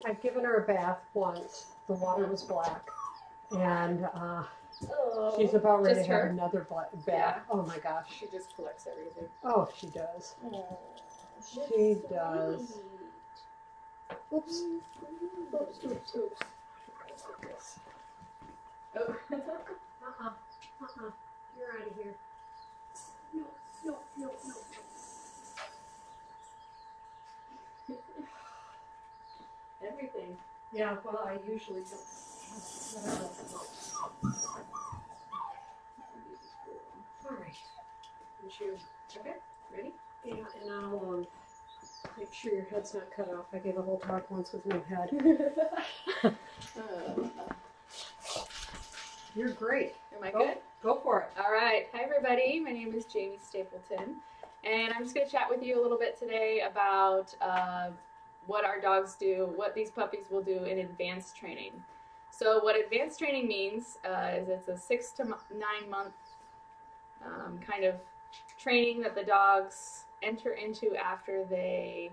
I've given her a bath once. The water was black, and she's about ready to have another bath. Yeah. Oh my gosh. She just collects everything. Oh, she does. Oh, she does. Oops. Oops, oops, oops. Oh. You're out of here. No, no, no, no. Everything. Yeah, well, I usually don't. All right. And you. Okay, ready? Yeah, and I'll make sure your head's not cut off. I gave a whole talk once with no head. You're great. Am I good? Go for it. All right. Hi, everybody. My name is Jamie Stapleton, and I'm just going to chat with you a little bit today about what our dogs do, what these puppies will do in advanced training. So what advanced training means is it's a 6 to 9 month kind of training that the dogs enter into after they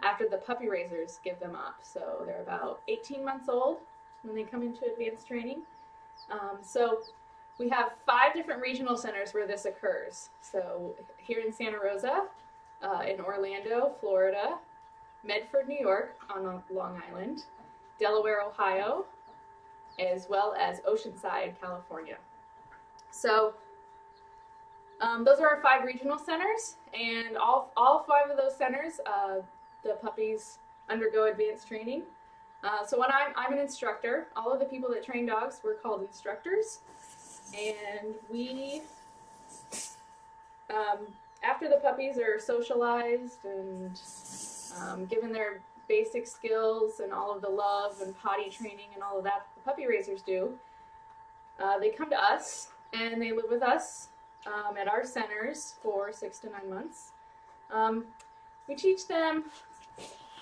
after the puppy raisers give them up. So they're about 18 months old when they come into advanced training. So we have 5 different regional centers where this occurs. So here in Santa Rosa, in Orlando, Florida, Medford, New York on Long Island, Delaware, Ohio, as well as Oceanside, California. So those are our 5 regional centers, and all 5 of those centers, the puppies undergo advanced training. So when I'm an instructor, all of the people that train dogs, we're called instructors, and we, after the puppies are socialized and given their basic skills and all of the love and potty training and all of that the puppy raisers do, they come to us and they live with us at our centers for 6 to 9 months. We teach them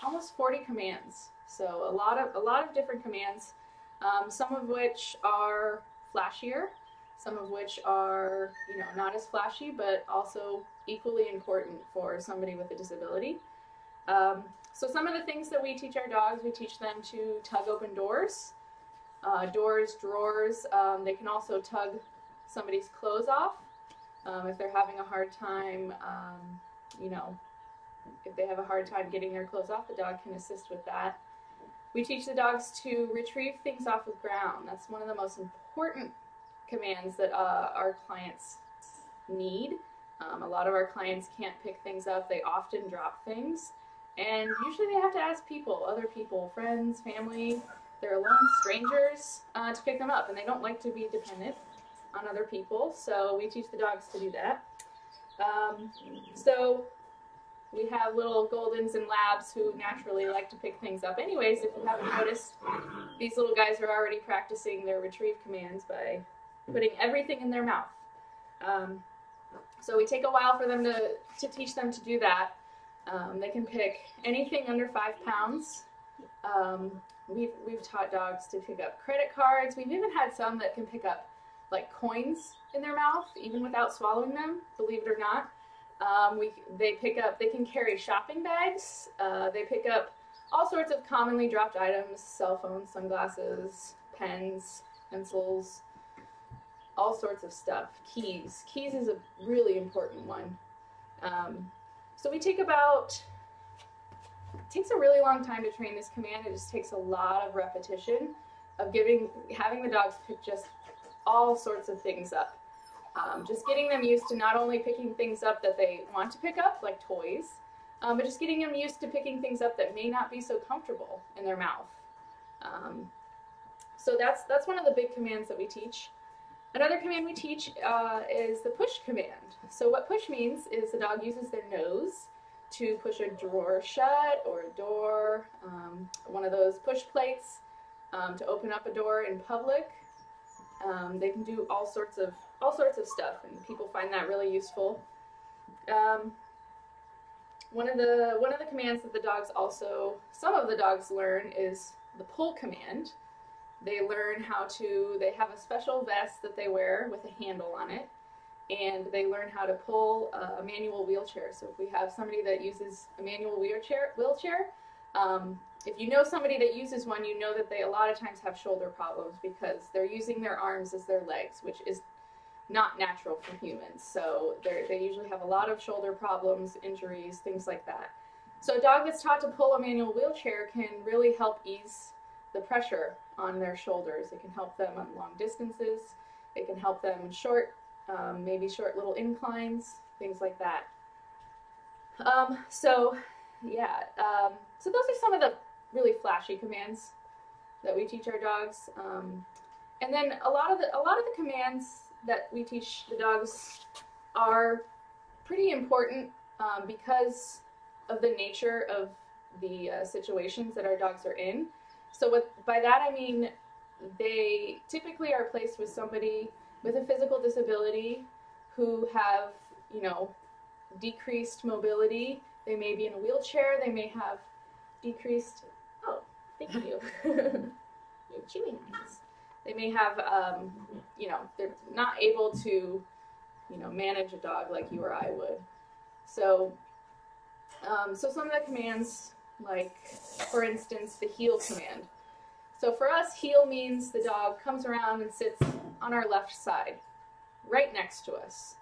almost 40 commands, so a lot of different commands, some of which are flashier, some of which are not as flashy, but also equally important for somebody with a disability. So some of the things that we teach our dogs, we teach them to tug open doors, doors, drawers. They can also tug somebody's clothes off if they're having a hard time, if they have a hard time getting their clothes off, the dog can assist with that. We teach the dogs to retrieve things off the ground. That's one of the most important commands that our clients need. A lot of our clients can't pick things up. They often drop things. And usually they have to ask people, other people, friends, family, they're alone, strangers, to pick them up. And they don't like to be dependent on other people. So we teach the dogs to do that. So we have little Goldens and Labs who naturally like to pick things up. Anyways, if you haven't noticed, these little guys are already practicing their retrieve commands by putting everything in their mouth. So we take a while for them to teach them to do that. They can pick anything under 5 pounds. We've taught dogs to pick up credit cards. We've even had some that can pick up like coins in their mouth, even without swallowing them, believe it or not. They can carry shopping bags. They pick up all sorts of commonly dropped items, cell phones, sunglasses, pens, pencils, all sorts of stuff. Keys. Keys is a really important one. So we take it takes a really long time to train this command. It just takes a lot of repetition of having the dogs pick just all sorts of things up. Just getting them used to not only picking things up that they want to pick up, like toys, but just getting them used to picking things up that may not be so comfortable in their mouth. So that's one of the big commands that we teach. Another command we teach is the push command. So what push means is the dog uses their nose to push a drawer shut or a door, one of those push plates to open up a door in public. They can do all sorts of stuff, and people find that really useful. One of the commands that some of the dogs learn is the pull command. They learn they have a special vest that they wear with a handle on it, and they learn how to pull a manual wheelchair. So if we have somebody that uses a manual wheelchair, if you know somebody that uses one, you know that they a lot of times have shoulder problems because they're using their arms as their legs, which is not natural for humans. So they usually have a lot of shoulder problems, injuries, things like that. So a dog that's taught to pull a manual wheelchair can really help ease the pressure on their shoulders. It can help them on long distances. It can help them short, maybe short little inclines, things like that. So those are some of the really flashy commands that we teach our dogs. And then a lot of the commands that we teach the dogs are pretty important because of the nature of the situations that our dogs are in. So by that I mean they typically are placed with somebody with a physical disability who have, decreased mobility. They may be in a wheelchair. They may have decreased, oh, thank you. You're chewing nice. They may have, they're not able to, manage a dog like you or I would. So some of the commands, like, for instance, the heel command. So for us, heel means the dog comes around and sits on our left side, right next to us.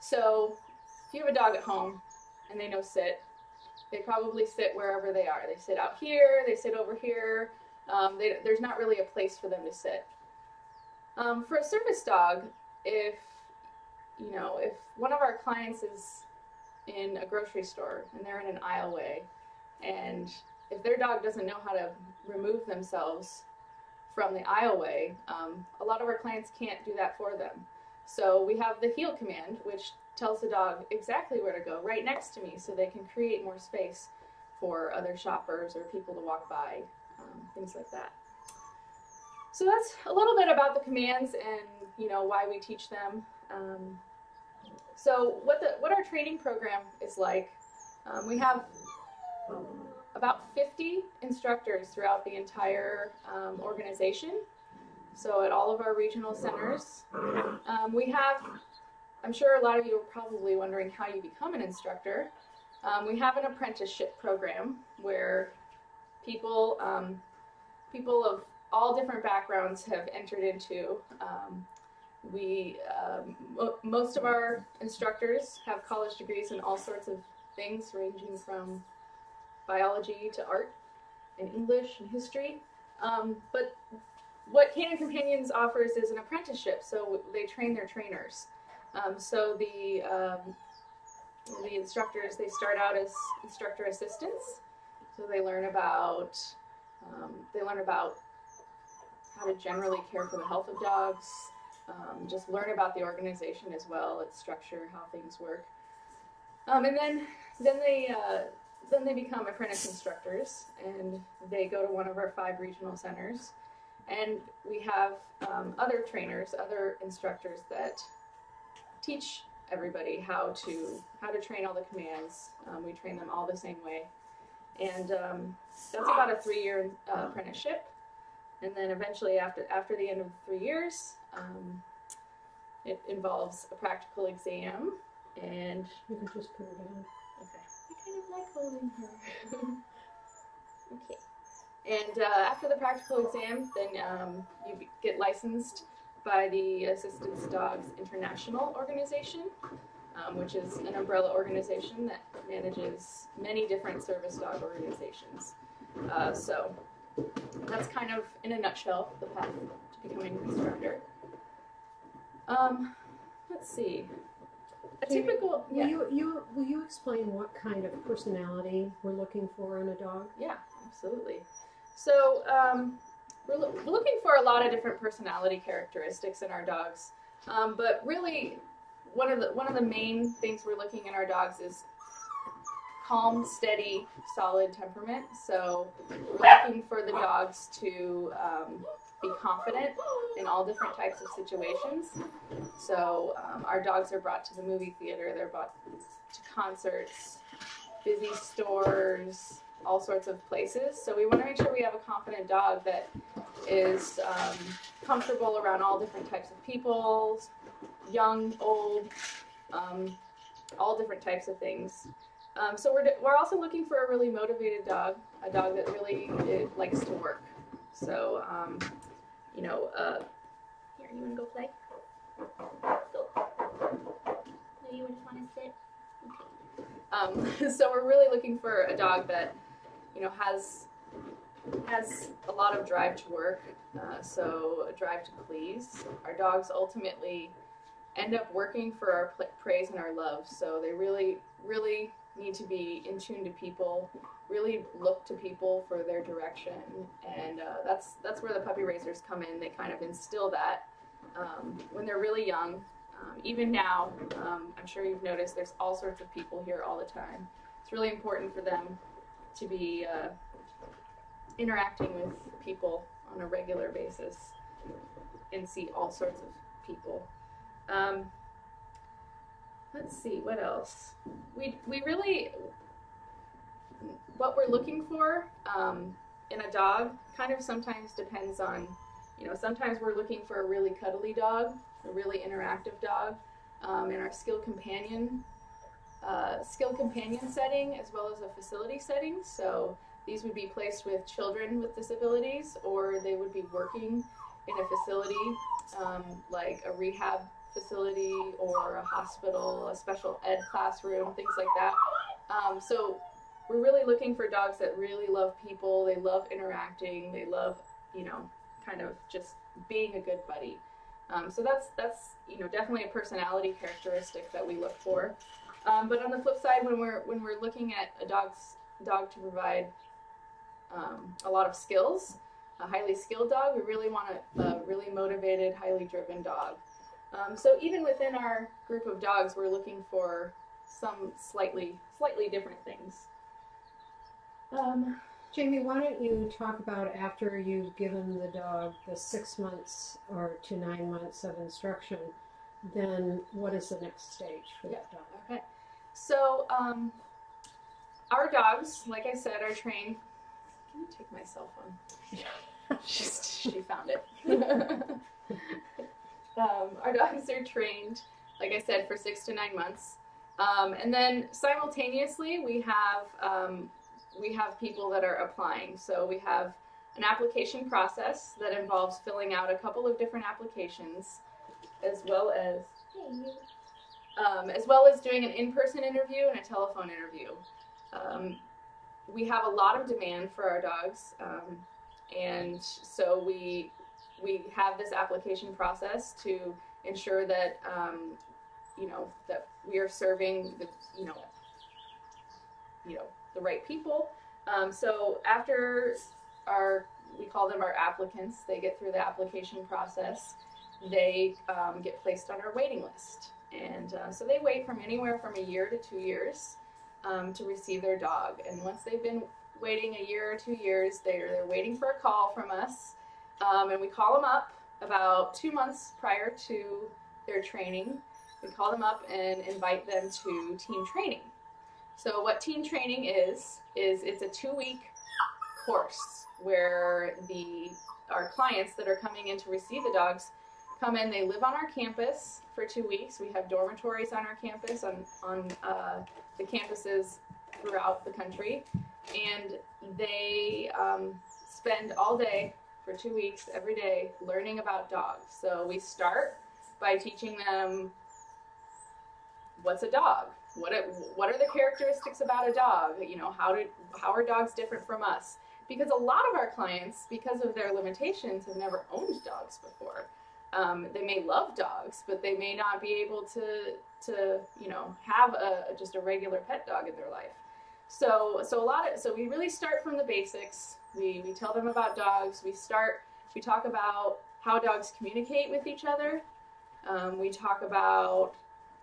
So if you have a dog at home and they know sit, they probably sit wherever they are. They sit out here, they sit over here. There's not really a place for them to sit. For a service dog, if one of our clients is in a grocery store and they're in an aisleway, and if their dog doesn't know how to remove themselves from the aisleway, a lot of our clients can't do that for them. So we have the heel command, which tells the dog exactly where to go, right next to me, so they can create more space for other shoppers or people to walk by, things like that. So that's a little bit about the commands and why we teach them. So what our training program is like, we have about 50 instructors throughout the entire organization. So at all of our regional centers, we have, I'm sure a lot of you are probably wondering how you become an instructor. We have an apprenticeship program where people of all different backgrounds have entered into. Most of our instructors have college degrees in all sorts of things, ranging from biology to art and English and history. But what Canine Companions offers is an apprenticeship, so they train their trainers. So the instructors, they start out as instructor assistants, so they learn about how to generally care for the health of dogs, just learn about the organization as well, its structure, how things work, and then they become apprentice instructors, and they go to one of our 5 regional centers, and we have other trainers, other instructors that teach everybody how to train all the commands. We train them all the same way, and that's about a 3-year apprenticeship. And then eventually, after the end of 3 years, it involves a practical exam, and you can just put it down. Okay, I kind of like holding her. Okay, and after the practical exam, then you get licensed by the Assistance Dogs International Organization, which is an umbrella organization that manages many different service dog organizations. So that's kind of, in a nutshell, the path to becoming an instructor. Let's see. A typical... Will you explain what kind of personality we're looking for in a dog? Yeah, absolutely. So we're looking for a lot of different personality characteristics in our dogs, but really one of the main things we're looking in our dogs is calm, steady, solid temperament. So we're looking for the dogs to be confident in all different types of situations. So our dogs are brought to the movie theater, they're brought to concerts, busy stores, all sorts of places. So we want to make sure we have a confident dog that is comfortable around all different types of people, young, old, all different types of things. So we're also looking for a really motivated dog, a dog that really likes to work. So, you know, here, you want to go play? Go. No, you just want to sit? Okay. So we're really looking for a dog that, you know, has a lot of drive to work, so a drive to please. Our dogs ultimately end up working for our praise and our love, so they really need to be in tune to people, really look to people for their direction, and that's where the puppy raisers come in. They kind of instill that when they're really young. Even now, I'm sure you've noticed there's all sorts of people here all the time. It's really important for them to be interacting with people on a regular basis and see all sorts of people. Let's see, what else? We really, what we're looking for in a dog kind of sometimes depends on, you know, sometimes we're looking for a really cuddly dog, a really interactive dog, in our skill companion setting as well as a facility setting. So these would be placed with children with disabilities, or they would be working in a facility like a rehab facility or a hospital, a special ed classroom, things like that. So we're really looking for dogs that really love people, they love interacting, they love, you know, kind of just being a good buddy. So that's you know, definitely a personality characteristic that we look for. But on the flip side, when we're looking at a dog to provide a lot of skills, a highly skilled dog, we really want a really motivated, highly driven dog. So even within our group of dogs, we're looking for some slightly different things. Jamie, why don't you talk about, after you've given the dog the 6 months or to 9 months of instruction, then what is the next stage for that dog? Okay. So our dogs, like I said, are trained. Can you take my cell phone? She found it. Our dogs are trained, like I said, for 6 to 9 months. And then simultaneously, we have people that are applying. So we have an application process that involves filling out a couple of different applications, as well as doing an in-person interview and a telephone interview. We have a lot of demand for our dogs, and so we have this application process to ensure that you know, that we are serving the the right people. So after we call them our applicants, they get through the application process, they get placed on our waiting list. And so they wait from anywhere from 1 year to 2 years to receive their dog. And once they've been waiting 1 year or 2 years, they're waiting for a call from us. And we call them up about 2 months prior to their training. We call them up and invite them to team training. So what team training is it's a 2-week course where our clients that are coming in to receive the dogs come in, they live on our campus for 2 weeks. We have dormitories on our campus, on the campuses throughout the country, and they spend all day for 2 weeks, every day, learning about dogs. So we start by teaching them what's a dog, what are the characteristics about a dog, you know, how are dogs different from us? Because a lot of our clients, because of their limitations, have never owned dogs before. They may love dogs, but they may not be able to you know, have just a regular pet dog in their life. So we really start from the basics. We tell them about dogs. We talk about how dogs communicate with each other. We talk about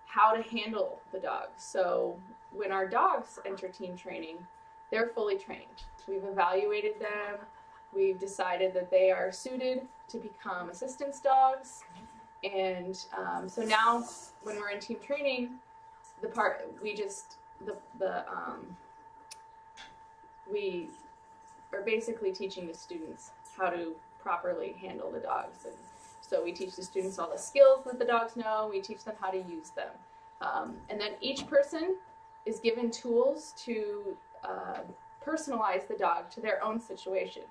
how to handle the dogs. So when our dogs enter team training, they're fully trained. We've evaluated them. We've decided that they are suited to become assistance dogs. And so now when we're in team training, we are basically teaching the students how to properly handle the dogs. And so we teach the students all the skills that the dogs know. We teach them how to use them. And then each person is given tools to personalize the dog to their own situation.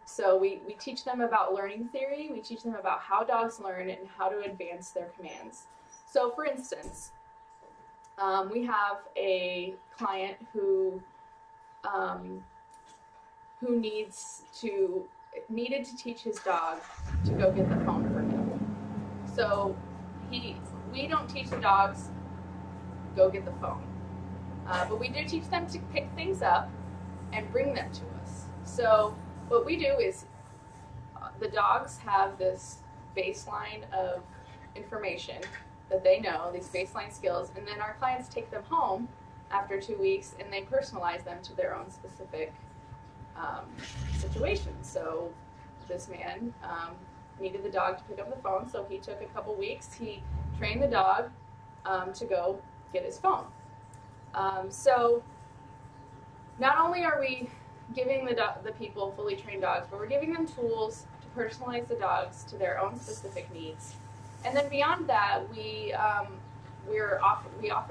So we teach them about learning theory, we teach them about how dogs learn and how to advance their commands. So for instance, we have a client who needed to teach his dog to go get the phone for him. So we don't teach the dogs go get the phone, but we do teach them to pick things up and bring them to us. So what we do is the dogs have this baseline of information that they know, these baseline skills, and then our clients take them home after 2 weeks and they personalize them to their own specific situation. So this man needed the dog to pick up the phone, so he took a couple weeks. He trained the dog to go get his phone. So not only are we giving the people fully trained dogs, but we're giving them tools to personalize the dogs to their own specific needs. And then beyond that, we offer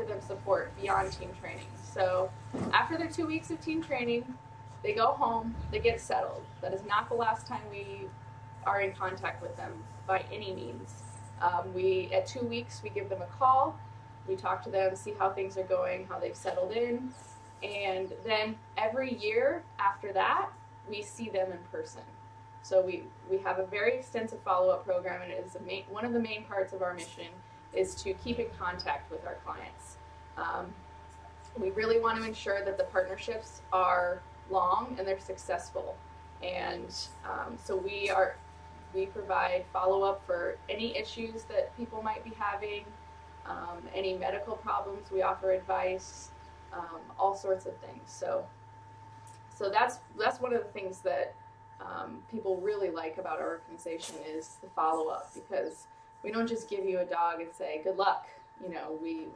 them support beyond team training. So after their 2 weeks of team training, they go home, they get settled. That is not the last time we are in contact with them by any means. At 2 weeks, we give them a call, we talk to them, see how things are going, how they've settled in, and then every year after that, we see them in person. So we have a very extensive follow-up program, and it is one of the main parts of our mission is to keep in contact with our clients. We really want to ensure that the partnerships are long and they're successful, and so we provide follow-up for any issues that people might be having, any medical problems. We offer advice, all sorts of things. So that's one of the things that people really like about our organization is the follow-up, because we don't just give you a dog and say good luck. You know, we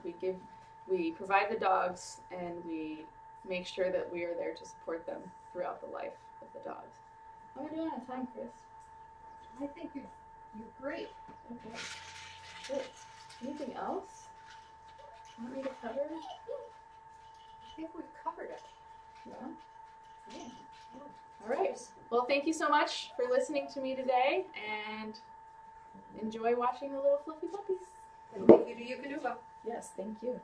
provide the dogs and we make sure that we are there to support them throughout the life of the dogs. How are we doing on time, Chris? I think you're great. Okay. Good. Anything else you want me to cover? I think we've covered it. Yeah. All right. Well, thank you so much for listening to me today, and enjoy watching the little fluffy puppies. And thank you to Eukanuba. Yes, thank you.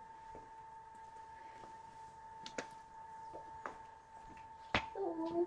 Oh.